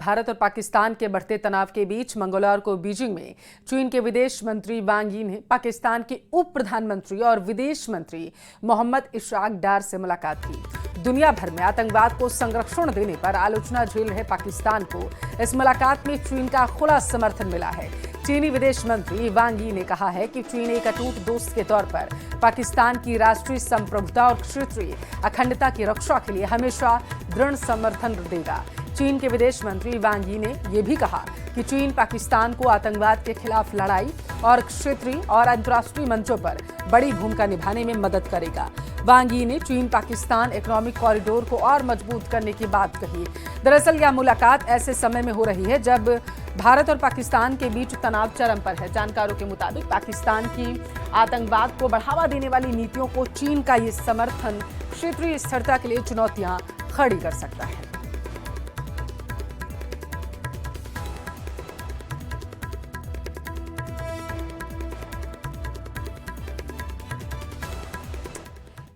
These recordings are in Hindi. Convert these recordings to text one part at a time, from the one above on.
भारत और पाकिस्तान के बढ़ते तनाव के बीच मंगलवार को बीजिंग में चीन के विदेश मंत्री वांग यी ने पाकिस्तान के उप प्रधानमंत्री और विदेश मंत्री मोहम्मद इशराक डार से मुलाकात की। दुनिया भर में आतंकवाद को संरक्षण देने पर आलोचना झेल रहे पाकिस्तान को इस मुलाकात में चीन का खुला समर्थन मिला है। चीनी विदेश मंत्री वांग यी ने कहा है कि चीन एक अटूट दोस्त के तौर पर पाकिस्तान की राष्ट्रीय संप्रभुता और क्षेत्रीय अखंडता की रक्षा के लिए हमेशा दृढ़ समर्थन देगा। चीन के विदेश मंत्री वांग यी ने यह भी कहा कि चीन पाकिस्तान को आतंकवाद के खिलाफ लड़ाई और क्षेत्रीय और अंतर्राष्ट्रीय मंचों पर बड़ी भूमिका निभाने में मदद करेगा। वांग यी ने चीन पाकिस्तान इकोनॉमिक कॉरिडोर को और मजबूत करने की बात कही। दरअसल यह मुलाकात ऐसे समय में हो रही है जब भारत और पाकिस्तान के बीच तनाव चरम पर है। जानकारों के मुताबिक पाकिस्तान की आतंकवाद को बढ़ावा देने वाली नीतियों को चीन का ये समर्थन क्षेत्रीय स्थिरता के लिए चुनौतियां खड़ी कर सकता है।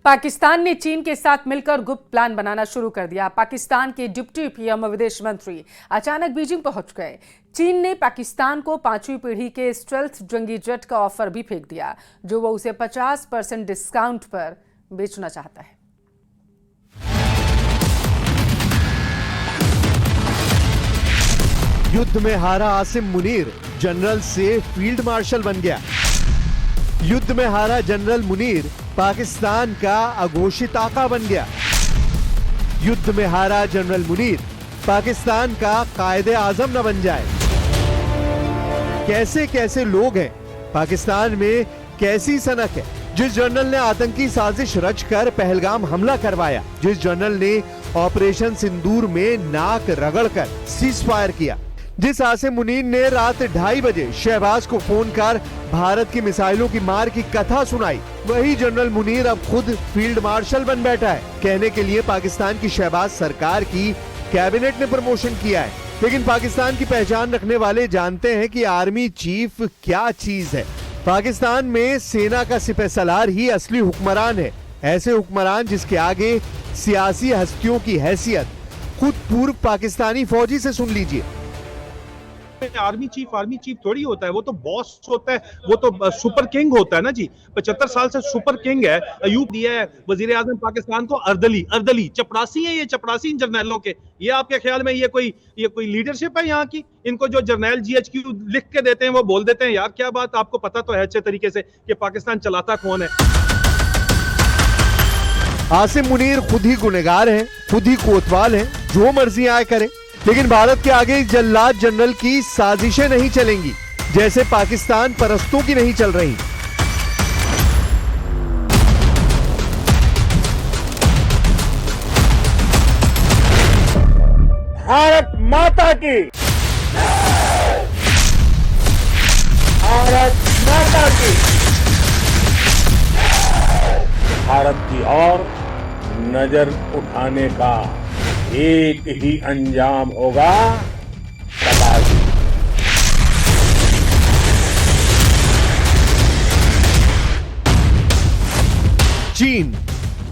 पाकिस्तान ने चीन के साथ मिलकर गुप्त प्लान बनाना शुरू कर दिया। पाकिस्तान के डिप्टी पीएम विदेश मंत्री अचानक बीजिंग पहुंच गए। चीन ने पाकिस्तान को 5वीं पीढ़ी के स्टेल्थ जंगी जेट का ऑफर भी फेंक दिया, जो वो उसे 50% डिस्काउंट पर बेचना चाहता है। युद्ध में हारा आसिम मुनीर जनरल से फील्ड मार्शल बन गया। युद्ध में हारा जनरल मुनीर पाकिस्तान का अघोषित आका बन गया। युद्ध में हारा जनरल मुनीर पाकिस्तान का कायदे आजम न बन जाए। कैसे कैसे लोग हैं, पाकिस्तान में कैसी सनक है। जिस जनरल ने आतंकी साजिश रचकर पहलगाम हमला करवाया, जिस जनरल ने ऑपरेशन सिंदूर में नाक रगड़कर सीज फायर किया, जिस आसिम मुनीर ने रात 2:30 बजे शहबाज को फोन कर भारत की मिसाइलों की मार की कथा सुनाई, वही जनरल मुनीर अब खुद फील्ड मार्शल बन बैठा है। कहने के लिए पाकिस्तान की शहबाज सरकार की कैबिनेट ने प्रमोशन किया है, लेकिन पाकिस्तान की पहचान रखने वाले जानते हैं कि आर्मी चीफ क्या चीज है। पाकिस्तान में सेना का सिपहसालार ही असली हुक्मरान है। ऐसे हुक्मरान जिसके आगे सियासी हस्तियों की हैसियत खुद पूर्व पाकिस्तानी फौजी से सुन लीजिए। आर्मी चीफ थोड़ी होता है, वो तो बॉस होता है, वो तो सुपर किंग होता है ना जी। 75 साल से सुपर किंग है। अयूब दिया है वजीर आजम पाकिस्तान को अर्दली चपरासी है। ये चपरासी इन जर्नैलों के, ये आपके ख्याल में ये कोई लीडरशिप है यहाँ की? इनको जो जर्नैल GHQ लिख के देते हैं वो बोल देते हैं। यार क्या बात, आपको पता तो है अच्छे तरीके से कि पाकिस्तान चलाता कौन है। आसिम मुनीर खुद ही गुनहगार हैं, खुद ही कोतवाल हैं, जो मर्जी आए करे। लेकिन भारत के आगे जल्लाद जनरल की साजिशें नहीं चलेंगी, जैसे पाकिस्तान परस्तों की नहीं चल रही। भारत माता की, भारत माता की, भारत की ओर नजर उठाने का एक ही अंजाम होगा, तबाही। चीन,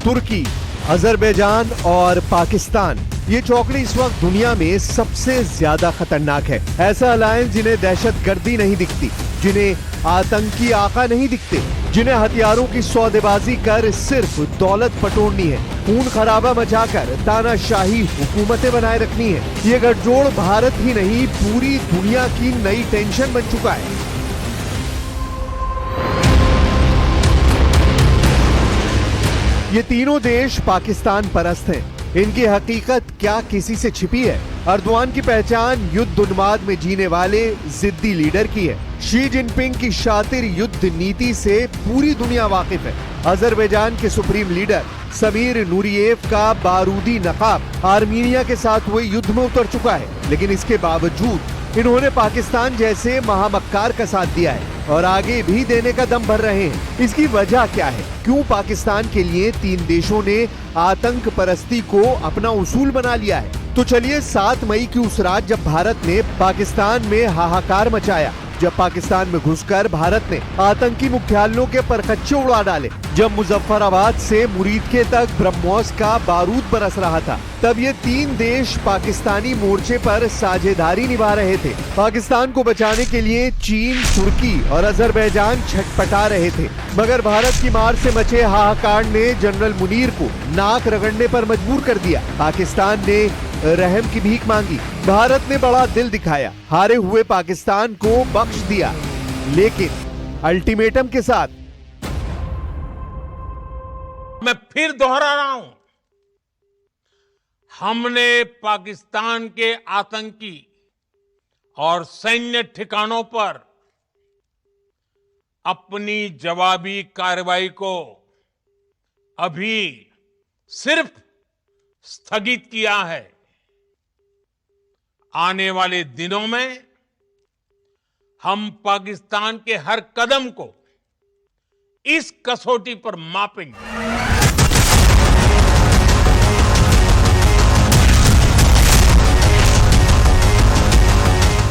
तुर्की, अजरबैजान और पाकिस्तान, ये चौकड़ी इस वक्त दुनिया में सबसे ज्यादा खतरनाक है। ऐसा अलायंस जिन्हें दहशतगर्दी नहीं दिखती, जिन्हें आतंकी आका नहीं दिखते, जिन्हें हथियारों की सौदेबाजी कर सिर्फ दौलत पटोड़नी है, खून खराबा मचाकर तानाशाही हुकूमतें बनाए रखनी है। ये गठजोड़ भारत ही नहीं पूरी दुनिया की नई टेंशन बन चुका है। ये तीनों देश पाकिस्तान परस्त हैं। इनकी हकीकत क्या किसी से छिपी है? अर्दवान की पहचान युद्ध उन्माद में जीने वाले जिद्दी लीडर की है। शी जिनपिंग की शातिर युद्ध नीति से पूरी दुनिया वाकिफ है। अजरबैजान के सुप्रीम लीडर समीर नूरियेव का बारूदी नकाब आर्मीनिया के साथ हुए युद्ध में उतर चुका है, लेकिन इसके बावजूद इन्होंने पाकिस्तान जैसे महामक्कार का साथ दिया है और आगे भी देने का दम भर रहे हैं। इसकी वजह क्या है? क्यों पाकिस्तान के लिए तीन देशों ने आतंक परस्ती को अपना उसूल बना लिया है? तो चलिए 7 मई की उस रात जब भारत ने पाकिस्तान में हाहाकार मचाया, जब पाकिस्तान में घुसकर भारत ने आतंकी मुख्यालयों के परखच्चे उड़ा डाले, जब मुजफ्फराबाद से मुरीदके तक ब्रह्मोस का बारूद बरस रहा था, तब ये तीन देश पाकिस्तानी मोर्चे पर साझेदारी निभा रहे थे। पाकिस्तान को बचाने के लिए चीन, तुर्की और अजरबैजान छटपटा रहे थे, मगर भारत की मार से मचे हाहाकार ने जनरल मुनीर को नाक रगड़ने पर मजबूर कर दिया। पाकिस्तान ने रहम की भीख मांगी, भारत ने बड़ा दिल दिखाया, हारे हुए पाकिस्तान को बख्श दिया, लेकिन अल्टीमेटम के साथ। मैं फिर दोहरा रहा हूं, हमने पाकिस्तान के आतंकी और सैन्य ठिकानों पर अपनी जवाबी कार्रवाई को अभी सिर्फ स्थगित किया है। आने वाले दिनों में हम पाकिस्तान के हर कदम को इस कसौटी पर मापेंगे।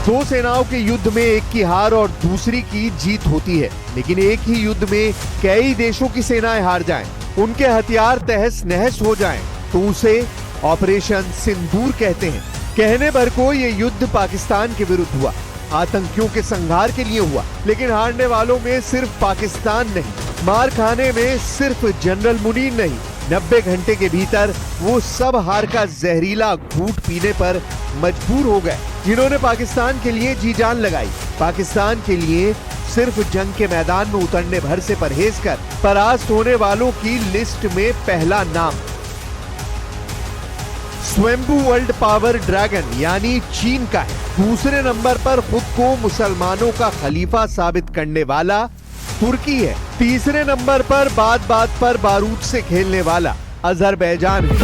दो सेनाओं के युद्ध में एक की हार और दूसरी की जीत होती है, लेकिन एक ही युद्ध में कई देशों की सेनाएं हार जाएं, उनके हथियार तहस नहस हो जाएं, तो उसे ऑपरेशन सिंदूर कहते हैं। कहने भर को ये युद्ध पाकिस्तान के विरुद्ध हुआ, आतंकियों के संहार के लिए हुआ, लेकिन हारने वालों में सिर्फ पाकिस्तान नहीं, मार खाने में सिर्फ जनरल मुनीर नहीं, 90 घंटे के भीतर वो सब हार का जहरीला घूंट पीने पर मजबूर हो गए, जिन्होंने पाकिस्तान के लिए जी जान लगाई। पाकिस्तान के लिए सिर्फ जंग के मैदान में उतरने भर से परहेज कर परास्त होने वालों की लिस्ट में पहला नाम स्वयंभू वर्ल्ड पावर ड्रैगन यानी चीन का है। दूसरे नंबर पर खुद को मुसलमानों का खलीफा साबित करने वाला तुर्की है। तीसरे नंबर पर बात बात पर बारूद से खेलने वाला अजरबैजान है।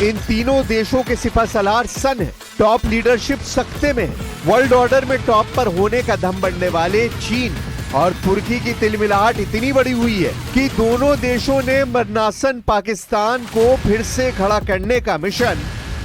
इन तीनों देशों के सिपहसालार सन है, टॉप लीडरशिप सख्ते में है। वर्ल्ड ऑर्डर में टॉप पर होने का दम बढ़ने वाले चीन और तुर्की की तिलमिलाहट इतनी बड़ी हुई है कि दोनों देशों ने मरनासन पाकिस्तान को फिर से खड़ा करने का मिशन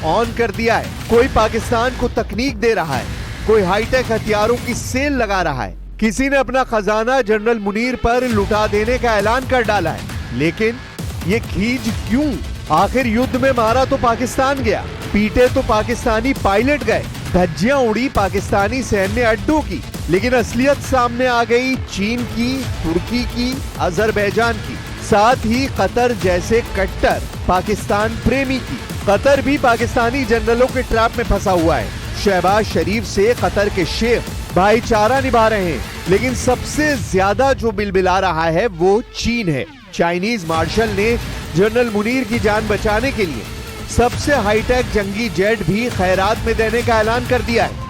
ऑन कर दिया है। कोई पाकिस्तान को तकनीक दे रहा है, कोई हाईटेक हथियारों की सेल लगा रहा है, किसी ने अपना खजाना जनरल मुनीर पर लुटा देने का ऐलान कर डाला है। लेकिन ये खींच क्यों? आखिर युद्ध में मारा तो पाकिस्तान गया, पीटे तो पाकिस्तानी पायलट गए, धज्जियां उड़ी पाकिस्तानी सैन्य अड्डों की, लेकिन असलियत सामने आ गई चीन की, तुर्की की, अजरबैजान की, साथ ही कतर जैसे कट्टर पाकिस्तान प्रेमी की। कतर भी पाकिस्तानी जनरलों के ट्रैप में फंसा हुआ है। शहबाज शरीफ से कतर के शेख भाईचारा निभा रहे हैं, लेकिन सबसे ज्यादा जो बिलबिला रहा है वो चीन है। चाइनीज मार्शल ने जनरल मुनीर की जान बचाने के लिए सबसे हाईटेक जंगी जेट भी खैरात में देने का ऐलान कर दिया है।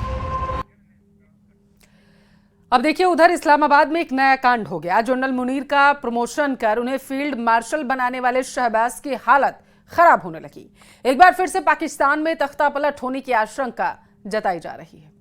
अब देखिए, उधर इस्लामाबाद में एक नया कांड हो गया। जनरल मुनीर का प्रमोशन कर उन्हें फील्ड मार्शल बनाने वाले शहबाज की हालत खराब होने लगी। एक बार फिर से पाकिस्तान में तख्ता पलट होने की आशंका जताई जा रही है।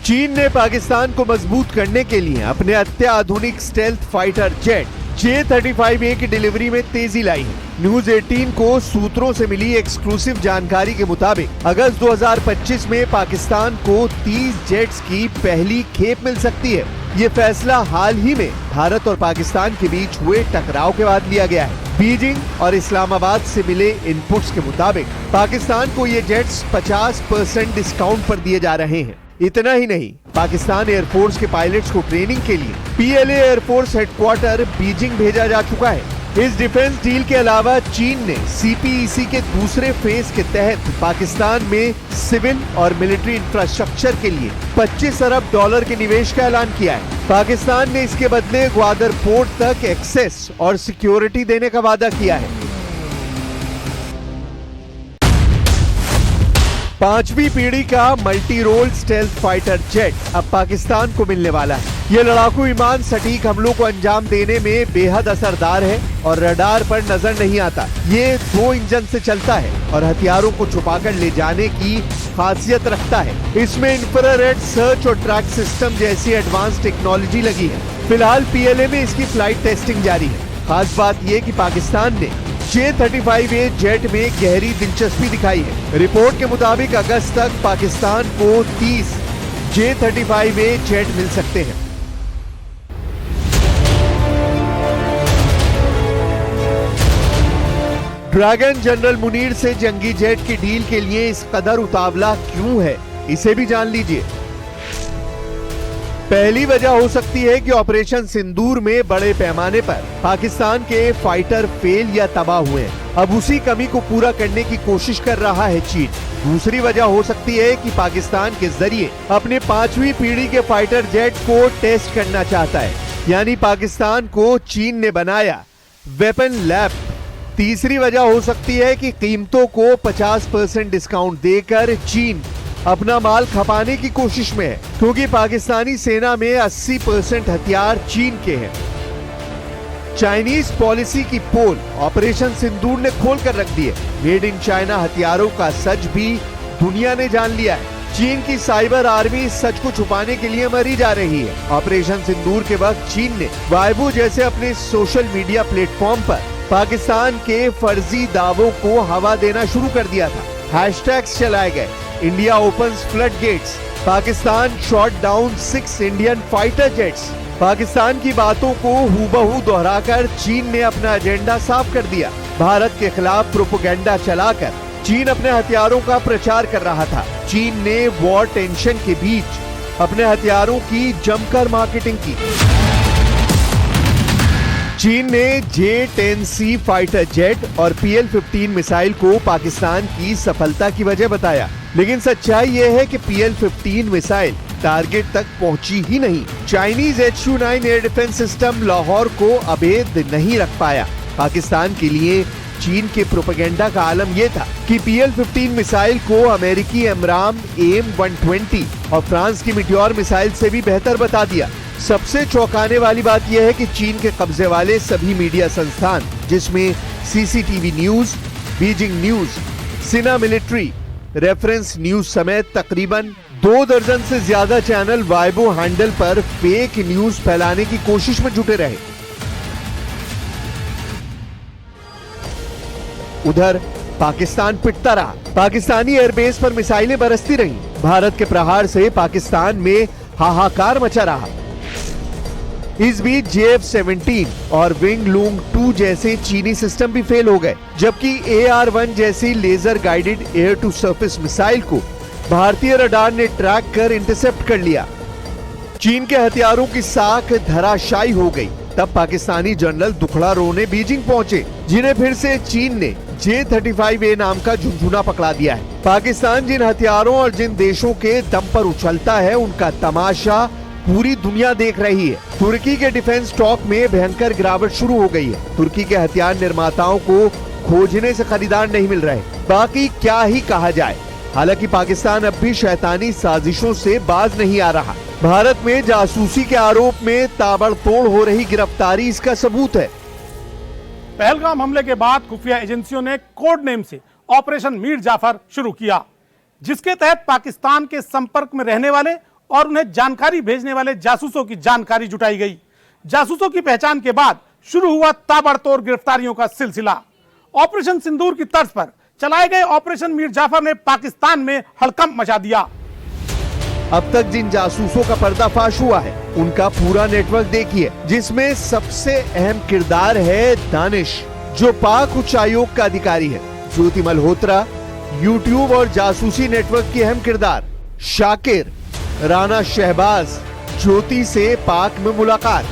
चीन ने पाकिस्तान को मजबूत करने के लिए अपने अत्याधुनिक स्टेल्थ फाइटर जेट J-35A की डिलीवरी में तेजी लाई है। न्यूज 18 को सूत्रों से मिली एक्सक्लूसिव जानकारी के मुताबिक अगस्त 2025 में पाकिस्तान को 30 जेट्स की पहली खेप मिल सकती है। ये फैसला हाल ही में भारत और पाकिस्तान के बीच हुए टकराव के बाद लिया गया है। बीजिंग और इस्लामाबाद से मिले इनपुट्स के मुताबिक पाकिस्तान को ये जेट्स 50% डिस्काउंट पर दिए जा रहे हैं। इतना ही नहीं, पाकिस्तान एयरफोर्स के पायलट्स को ट्रेनिंग के लिए PLA एयरफोर्स हेडक्वार्टर बीजिंग भेजा जा चुका है। इस डिफेंस डील के अलावा चीन ने CPEC के दूसरे फेज के तहत पाकिस्तान में सिविल और मिलिट्री इंफ्रास्ट्रक्चर के लिए $25 अरब के निवेश का ऐलान किया है। पाकिस्तान ने इसके बदले ग्वादर पोर्ट तक एक्सेस और सिक्योरिटी देने का वादा किया है। 5वीं पीढ़ी का multi role stealth fighter jet अब पाकिस्तान को मिलने वाला है। ये लड़ाकू विमान सटीक हमलों को अंजाम देने में बेहद असरदार है और रडार पर नजर नहीं आता। ये 2 इंजन से चलता है और हथियारों को छुपाकर ले जाने की खासियत रखता है। इसमें इंफ्रारेड सर्च और ट्रैक सिस्टम जैसी एडवांस टेक्नोलॉजी लगी है। फिलहाल PLA में इसकी फ्लाइट टेस्टिंग जारी है। खास बात ये कि पाकिस्तान ने J-35A जेट में गहरी दिलचस्पी दिखाई है। रिपोर्ट के मुताबिक अगस्त तक पाकिस्तान को 30 J-35A जेट मिल सकते हैं। ड्रैगन जनरल मुनीर से जंगी जेट की डील के लिए इस कदर उतावला क्यों है, इसे भी जान लीजिए। पहली वजह हो सकती है कि ऑपरेशन सिंदूर में बड़े पैमाने पर पाकिस्तान के फाइटर फेल या तबाह हुए हैं। अब उसी कमी को पूरा करने की कोशिश कर रहा है चीन। दूसरी वजह हो सकती है कि पाकिस्तान के जरिए अपने 5वीं पीढ़ी के फाइटर जेट को टेस्ट करना चाहता है, यानी पाकिस्तान को चीन ने बनाया वेपन लैब। तीसरी वजह हो सकती है कि कीमतों को 50% डिस्काउंट देकर चीन अपना माल खपाने की कोशिश में है, क्योंकि पाकिस्तानी सेना में 80% हथियार चीन के हैं। चाइनीज पॉलिसी की पोल ऑपरेशन सिंदूर ने खोल कर रख दी है। मेड इन चाइना हथियारों का सच भी दुनिया ने जान लिया है। चीन की साइबर आर्मी सच को छुपाने के लिए मरी जा रही है। ऑपरेशन सिंदूर के वक्त चीन ने वाइबो जैसे अपने सोशल मीडिया प्लेटफॉर्म पर पाकिस्तान के फर्जी दावों को हवा देना शुरू कर दिया था। हैशटैग्स चलाए गए, India opens flood gates, Pakistan shot down 6 Indian fighter jets. Pakistan की बातों को हूबहू दोहराकर चीन ने अपना एजेंडा साफ कर दिया। भारत के खिलाफ प्रोपेगेंडा चलाकर चीन अपने हथियारों का प्रचार कर रहा था। चीन ने वॉर टेंशन के बीच अपने हथियारों की जमकर मार्केटिंग की। चीन ने J-10C फाइटर जेट और PL-15 मिसाइल को पाकिस्तान की सफलता की वजह बताया, लेकिन सच्चाई यह है कि PL-15 मिसाइल टारगेट तक पहुंची ही नहीं। Chinese HU-9 air defence system Lahore को अभेद नहीं रख पाया। पाकिस्तान के लिए चीन के प्रोपेगेंडा का आलम यह था कि PL-15 मिसाइल को अमेरिकी एमराम AIM-120 और फ्रांस की मीटियोर मिसाइल से भी बेहतर बता दिया। सबसे चौंकाने वाली बात यह है कि चीन के कब्जे वाले सभी मीडिया संस्थान, जिसमें CCTV न्यूज, बीजिंग न्यूज, सिना मिलिट्री, रेफरेंस न्यूज समेत तकरीबन 2 दर्जन से ज्यादा चैनल वाइबो हैंडल पर फेक न्यूज फैलाने की कोशिश में जुटे रहे। उधर पाकिस्तान पिटता रहा। पाकिस्तानी एयरबेस पर मिसाइलें बरसती रहीं। भारत के प्रहार से पाकिस्तान में हाहाकार मचा रहा। इस बीच JF-17 और विंग लूंग 2 जैसे चीनी सिस्टम भी फेल हो गए, जबकि AR-1 जैसी laser guided air to surface missile को भारतीय रडार ने ट्रैक कर इंटरसेप्ट कर लिया। चीन के हथियारों की साख धराशायी हो गई। तब पाकिस्तानी जनरल दुखड़ा रोने बीजिंग पहुंचे, जिन्हें फिर से चीन ने J-35A नाम का झुनझुना पकड़ा दिया है। पाकिस्तान जिन हथियारों और जिन देशों के दम पर उछलता है, उनका तमाशा पूरी दुनिया देख रही है। तुर्की के डिफेंस स्टॉक में भयंकर गिरावट शुरू हो गई है। तुर्की के हथियार निर्माताओं को खोजने से खरीदार नहीं मिल रहे। बाकी क्या ही कहा जाए। हालांकि पाकिस्तान अब भी शैतानी साजिशों से बाज नहीं आ रहा। भारत में जासूसी के आरोप में ताबड़तोड़ हो रही गिरफ्तारी इसका सबूत है। पहलगाम हमले के बाद खुफिया एजेंसियों ने कोड नेम से ऑपरेशन मीर जाफर शुरू किया, जिसके तहत पाकिस्तान के संपर्क में रहने वाले और उन्हें जानकारी भेजने वाले जासूसों की जानकारी जुटाई गई। जासूसों की पहचान के बाद शुरू हुआ ताबड़तोड़ गिरफ्तारियों का सिलसिला। ऑपरेशन सिंदूर की तर्ज पर चलाए गए ऑपरेशन मीर जाफर ने पाकिस्तान में हड़कंप मचा दिया। अब तक जिन जासूसों का पर्दाफाश हुआ है, उनका पूरा नेटवर्क देखिए, जिसमें सबसे अहम किरदार है दानिश, जो पाक उच्चायोग का अधिकारी है। ज्योति मल्होत्रा, यूट्यूब और जासूसी नेटवर्क की अहम किरदार। शाकिर, राना शहबाज, ज्योति से पाक में मुलाकात,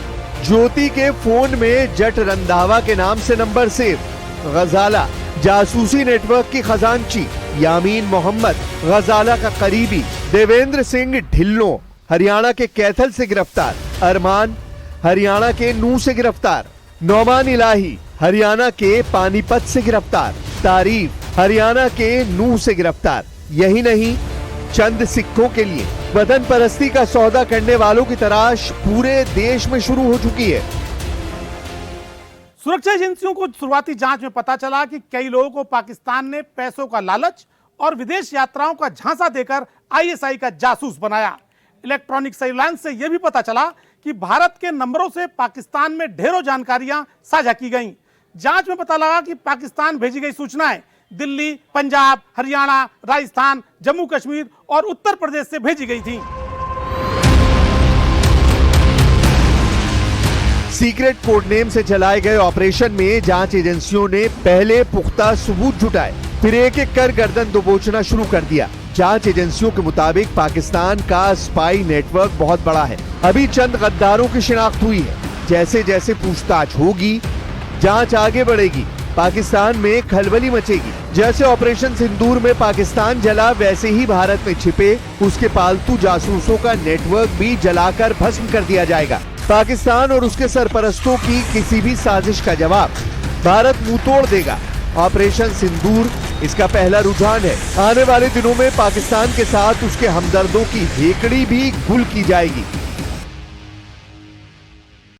ज्योति के फोन में जट रंधावा के नाम से नंबर सेव। गजाला, जासूसी नेटवर्क की खजांची। यामीन मोहम्मद, गजाला का करीबी। देवेंद्र सिंह ढिल्लों, हरियाणा के कैथल से गिरफ्तार। अरमान, हरियाणा के नूह से गिरफ्तार। नौमान इलाही, हरियाणा के पानीपत से गिरफ्तार। तारीफ, हरियाणा के नूह से गिरफ्तार। यही नहीं, चंद सिक्कों के लिए वतन परस्ती का सौदा करने वालों की तलाश पूरे देश में शुरू हो चुकी है। सुरक्षा एजेंसियों को शुरुआती जांच में पता चला कि कई लोगों को पाकिस्तान ने पैसों का लालच और विदेश यात्राओं का झांसा देकर ISI का जासूस बनाया। इलेक्ट्रॉनिक सर्विलांस से यह भी पता चला कि भारत के नंबरों से पाकिस्तान में ढेरों जानकारियां साझा की गईं, जांच में पता लगा कि पाकिस्तान भेजी गई सूचनाएं दिल्ली, पंजाब, हरियाणा, राजस्थान, जम्मू कश्मीर और उत्तर प्रदेश से भेजी गई थी। सीक्रेट कोड नेम से चलाए गए ऑपरेशन में जांच एजेंसियों ने पहले पुख्ता सबूत जुटाए, फिर एक एक कर गर्दन दबोचना शुरू कर दिया। जांच एजेंसियों के मुताबिक पाकिस्तान का स्पाई नेटवर्क बहुत बड़ा है। अभी चंद गद्दारों की शिनाख्त हुई है। जैसे जैसे पूछताछ होगी, जांच आगे बढ़ेगी, पाकिस्तान में खलबली मचेगी। जैसे ऑपरेशन सिंदूर में पाकिस्तान जला, वैसे ही भारत में छिपे उसके पालतू जासूसों का नेटवर्क भी जलाकर भस्म कर दिया जाएगा। पाकिस्तान और उसके सरपरस्तों की किसी भी साजिश का जवाब भारत मुंह तोड़ देगा। ऑपरेशन सिंदूर इसका पहला रुझान है। आने वाले दिनों में पाकिस्तान के साथ उसके हमदर्दों की हेकड़ी भी गुल की जाएगी।